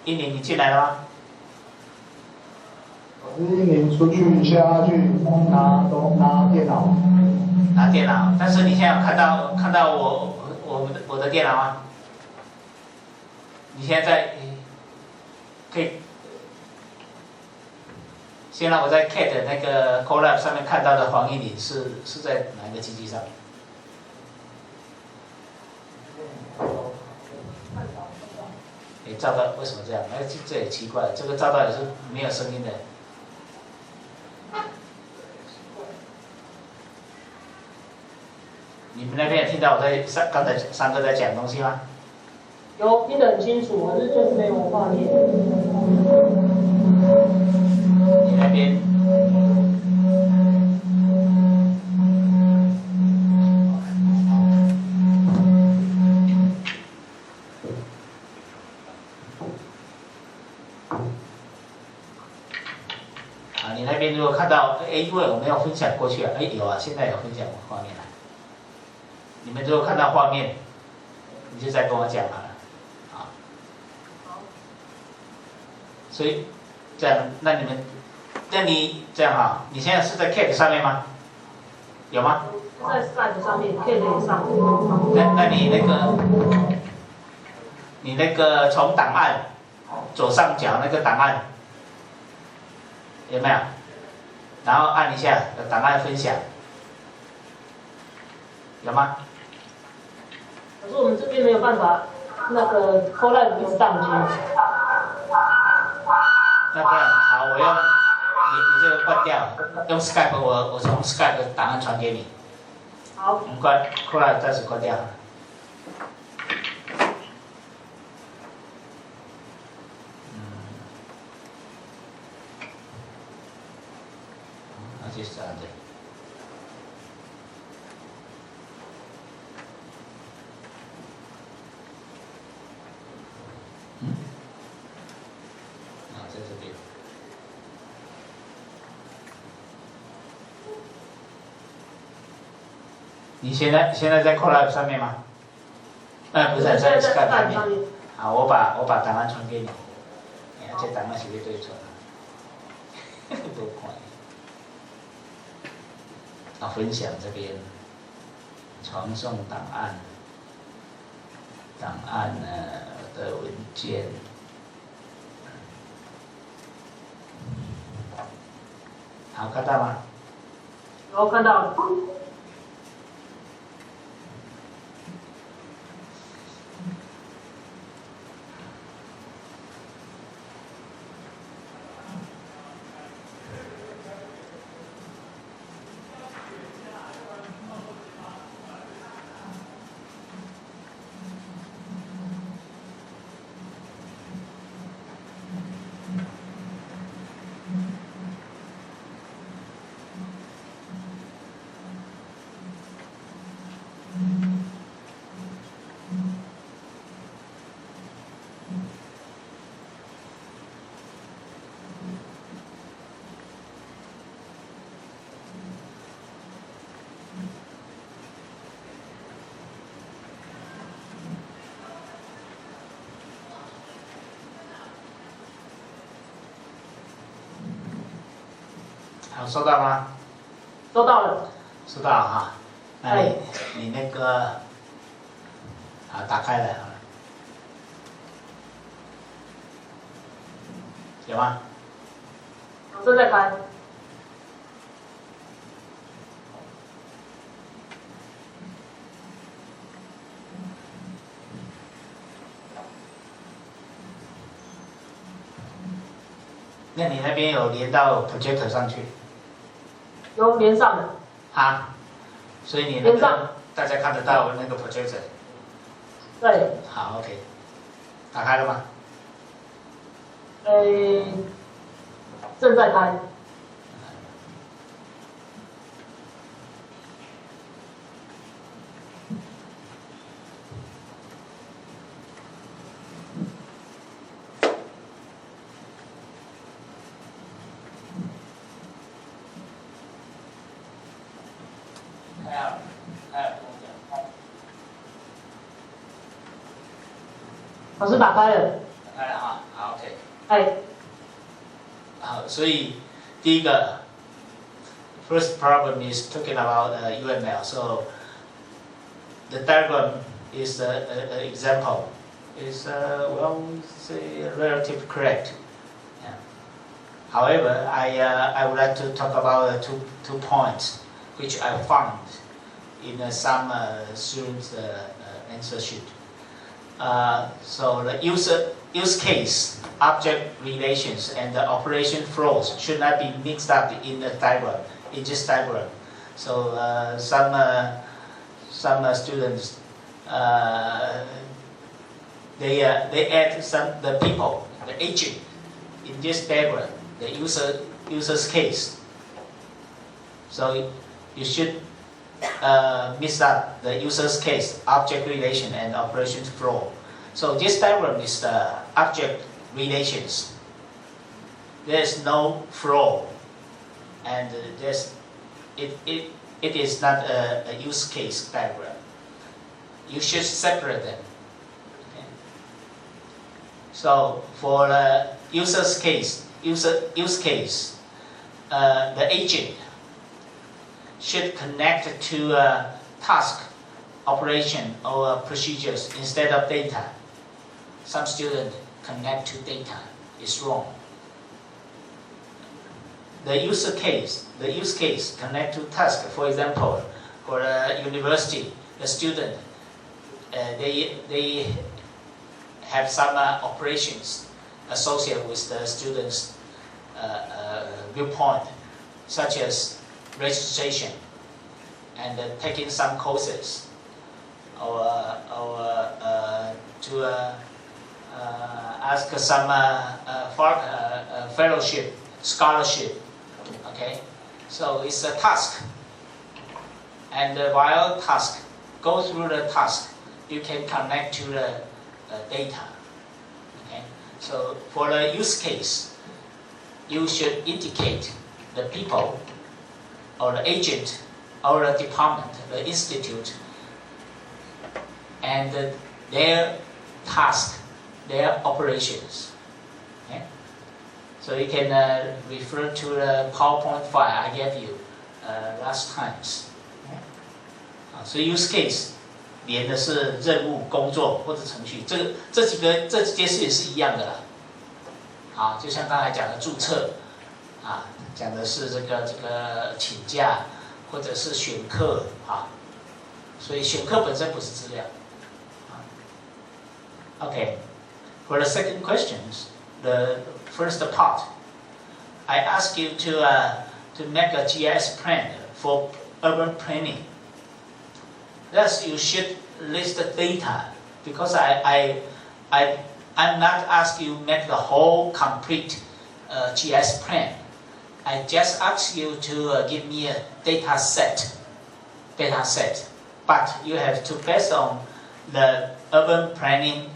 英宁，你进来了吗？我是英宁，出去一下去拿电脑。拿电脑，但是你现在有看到我的电脑吗？你现在可以，现在我在 Cat 那个 Colab 上面看到的黄英宁是在哪一个机器上？照到为什么这样？这也奇怪，这个照到也是没有声音的。你们那边有听到我在刚才上课在讲东西吗？有，听得很清楚，可是就是没有画面。你那边？你那边如果看到，因为我们要分享过去啊，有啊，现在有分享画面了。你们如果看到画面，你就再跟我讲好了，啊。所以这样，那你这样哈，你现在是在 Cake 上面吗？有吗？在 Skype 上面 ，Cake 上。那你那个从档案左上角那个档案有没有？然后按一下档案分享，有吗？可是我们这边没有办法，那个 Colab 一直宕机。那这样好，我用你这个关掉，用 Skype 我从 Skype 档案传给你。好。我们关，Colab 暂时关掉。那就是这样子。在这边。你现在在 Colab 上面吗？不是在 Skype 上面。好，我把档案传给你。哎呀，这档案是不是对错了？多快！分享这边传送档案的文件。好，看到吗？有看到了。好，收到吗？收到了。收到哈，那你那个打开了好了，有吗？我正在开。那你那边有连到 projector 上去？有连上了。啊，所以你那个大家看得到那个 projector。对。好 ，OK， 打开了吗？正在开。老师打开了。打开了哈，好 ，OK。哎。好，所以第一个 first problem is talking about UML. So the diagram is an example. Is well, say relatively correct. Yeah. However, I would like to talk about two points which I found in some students' answer sheet. So the use case, object relations, and the operation flows should not be mixed up in the diagram, in this diagram. So some students they add the people, the agent, in this diagram, the user's case. So you should mix up the user's case, object relation, and operation flow. So this diagram is the object relations. There is no flow, and it is not a use case diagram. You should separate them. Okay. So for the user's case, use case, the agent should connect to a task, operation, or procedures instead of data. Some students connect to data. It's wrong. The use case connect to task. For example, for a university, the student they have some operations associated with the student's viewpoint, such as registration and taking some courses, or to ask some fellowship, scholarship. Okay, so it's a task, and while go through the task, you can connect to the data. Okay, so for the use case, you should indicate the people, or the agent, or the department, the institute, and their task, their operations. Okay? So you can refer to the PowerPoint file I gave you last times. Okay? 所以 use case 连的是任务、工作或者程序，这几件事情是一样的啦。好，就像刚才讲的注册，啊，讲的是这个请假或者是选课啊，所以选课本身不是资料。Okay, for the second questions, the first part, I ask you to make a GIS plan for urban planning. Thus, you should list the data, because I'm not asking you to make the whole complete GIS plan. I just ask you to give me a data set, but you have to based on the urban planning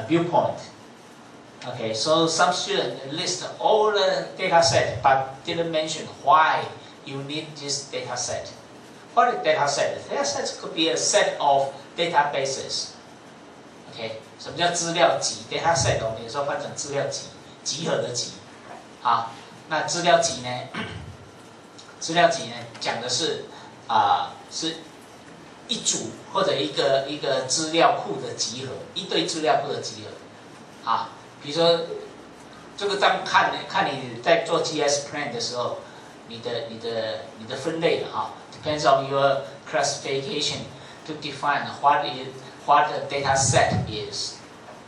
viewpoint. Okay, so some students list all the data set but didn't mention why you need this data set. What is data set? Data sets could be a set of databases. Okay, 什么叫资料集 ？data set 我们有时候翻成资料集，集合的集。好，那资料集呢？资料集呢，讲的是是一组或者一个资料库的集合，一堆资料库的集合。啊，比如说这个这样看你在做 GIS plan 的时候，你的分类的哈 ，depends on your classification to define what the data set is.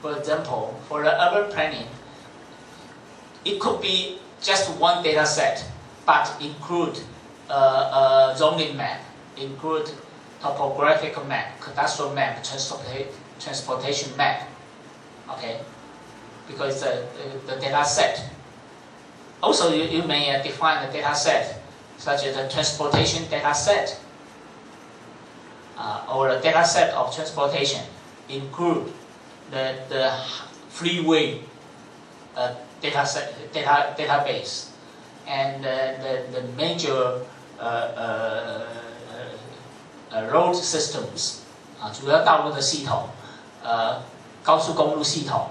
For example, for the urban planning, it could be just one data set, but include a zoning map, include topographical map, cadastral map, transportation map. Okay, because the data set. Also, you may define the data set, such as the transportation data set, or the data set of transportation include the freeway database and the major road systems, 啊，主要道路的系统，高速公路系统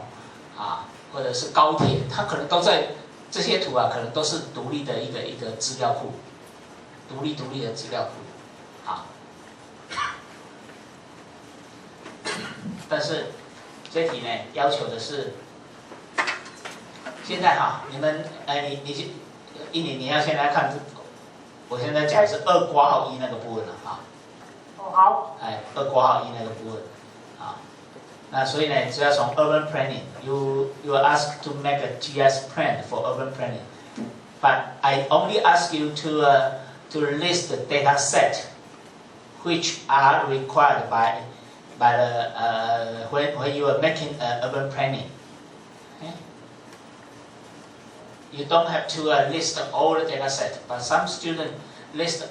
啊，或者是高铁，它可能都在这些图啊，可能都是独立的一个资料库，独立的资料库啊。但是这题呢，要求的是，现在哈，你们你要先来看我现在讲是2括号1那个部分了啊。哦，好。2括号1那个部分啊。那所以呢，只要从 urban planning，you are asked to make a GIS plan for urban planning, but I only ask you to list the data set which are required by the when you are making urban planning. Okay? You don't have to list all the data set, but some students list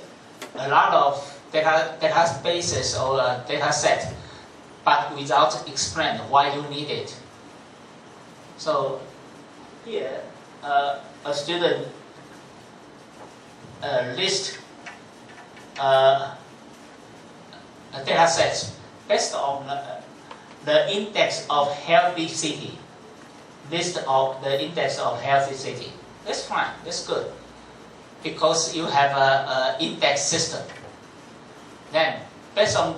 a lot of data spaces or data set, but without explain why you need it. So here, a student list a data set based on the index of healthy city. List of the index of healthy city. That's fine. That's good, because you have a index system. Then, based on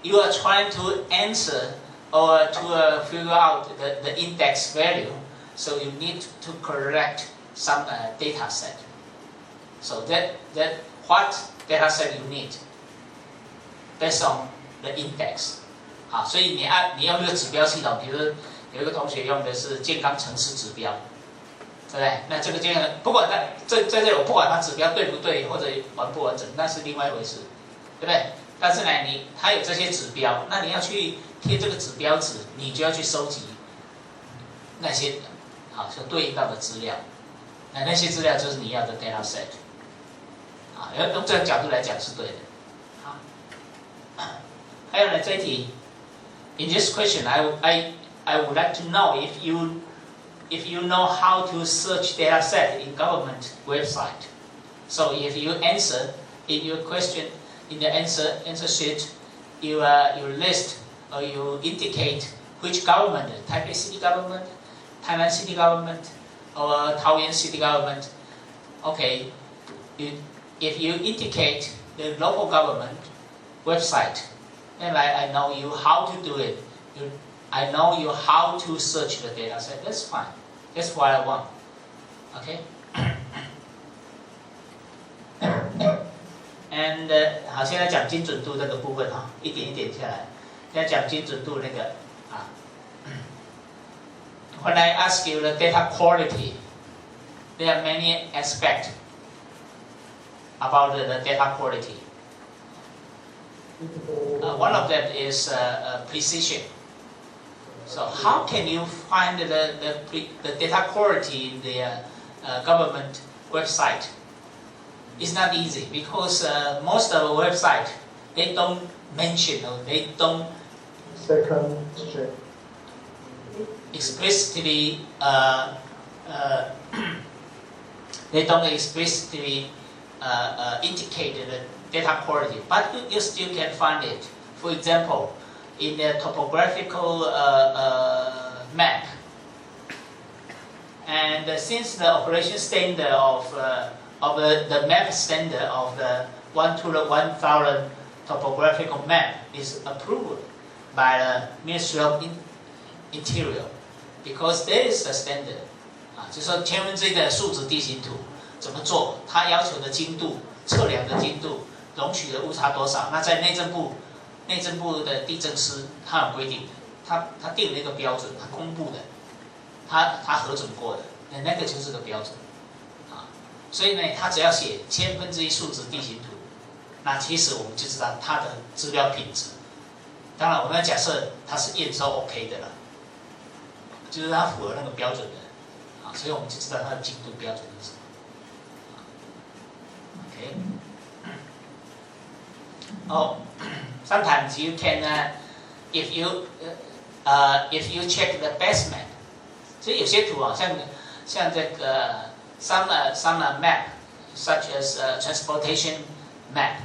you are trying to answer or to figure out the index value, so you need to correct some data set. So that what data set you need based on the index. 好，所以你用这个指标系统，比如说有一个同学用的是健康城市指标，对不对？那这个健康不管它在这里我不管它指标对不对或者完不完整，那是另外一回事，对不对？但是呢，它有这些指标，那你要去贴这个指标纸，你就要去收集那些好就对应到的资料，那些资料就是你要的 data set。啊，要用这个角度来讲是对的。好，还有呢这一题 ，in this question I would like to know if you know how to search data set in government website. So if you answer in your question in the answer sheet, you list or you indicate which government, Taipei City government, Tainan City government, or Taoyuan City government. Okay, if you indicate the local government website, then I know you how to do it. I know you how to search the data set. That's fine. That's what I want. Okay. And 好，现在讲精准度这个部分哈，一点一点下来。现在讲精准度那个啊。When I ask you the data quality, there are many aspects about the data quality. One of them is precision. So how can you find the data quality in the government website? It's not easy because most of the website they don't mention or they don't explicitly indicate the data quality, but you still can find it. For example, in the topographical map, and since the operation standard of the map standard of the 1 to the 1000 topographical map is approved by the Ministry of Interior, because there is the standard. 就是说1/1000的数值地形图怎么做，它要求的精度、测量的精度、容许的误差多少？那在内政部的地政司，它有规定的，它定了一个标准，它公布的，它核准过的，那个就是个标准。所以呢，他只要写1/1000数值地形图，那其实我们就知道它的资料品质。当然，我们要假设它是验收 OK 的了，就是它符合那个标准的，所以我们就知道它的精度标准是什么。OK。Oh, sometimes you can, if you check the best map， 所以有些图啊，像这个。Some map, such as transportation map,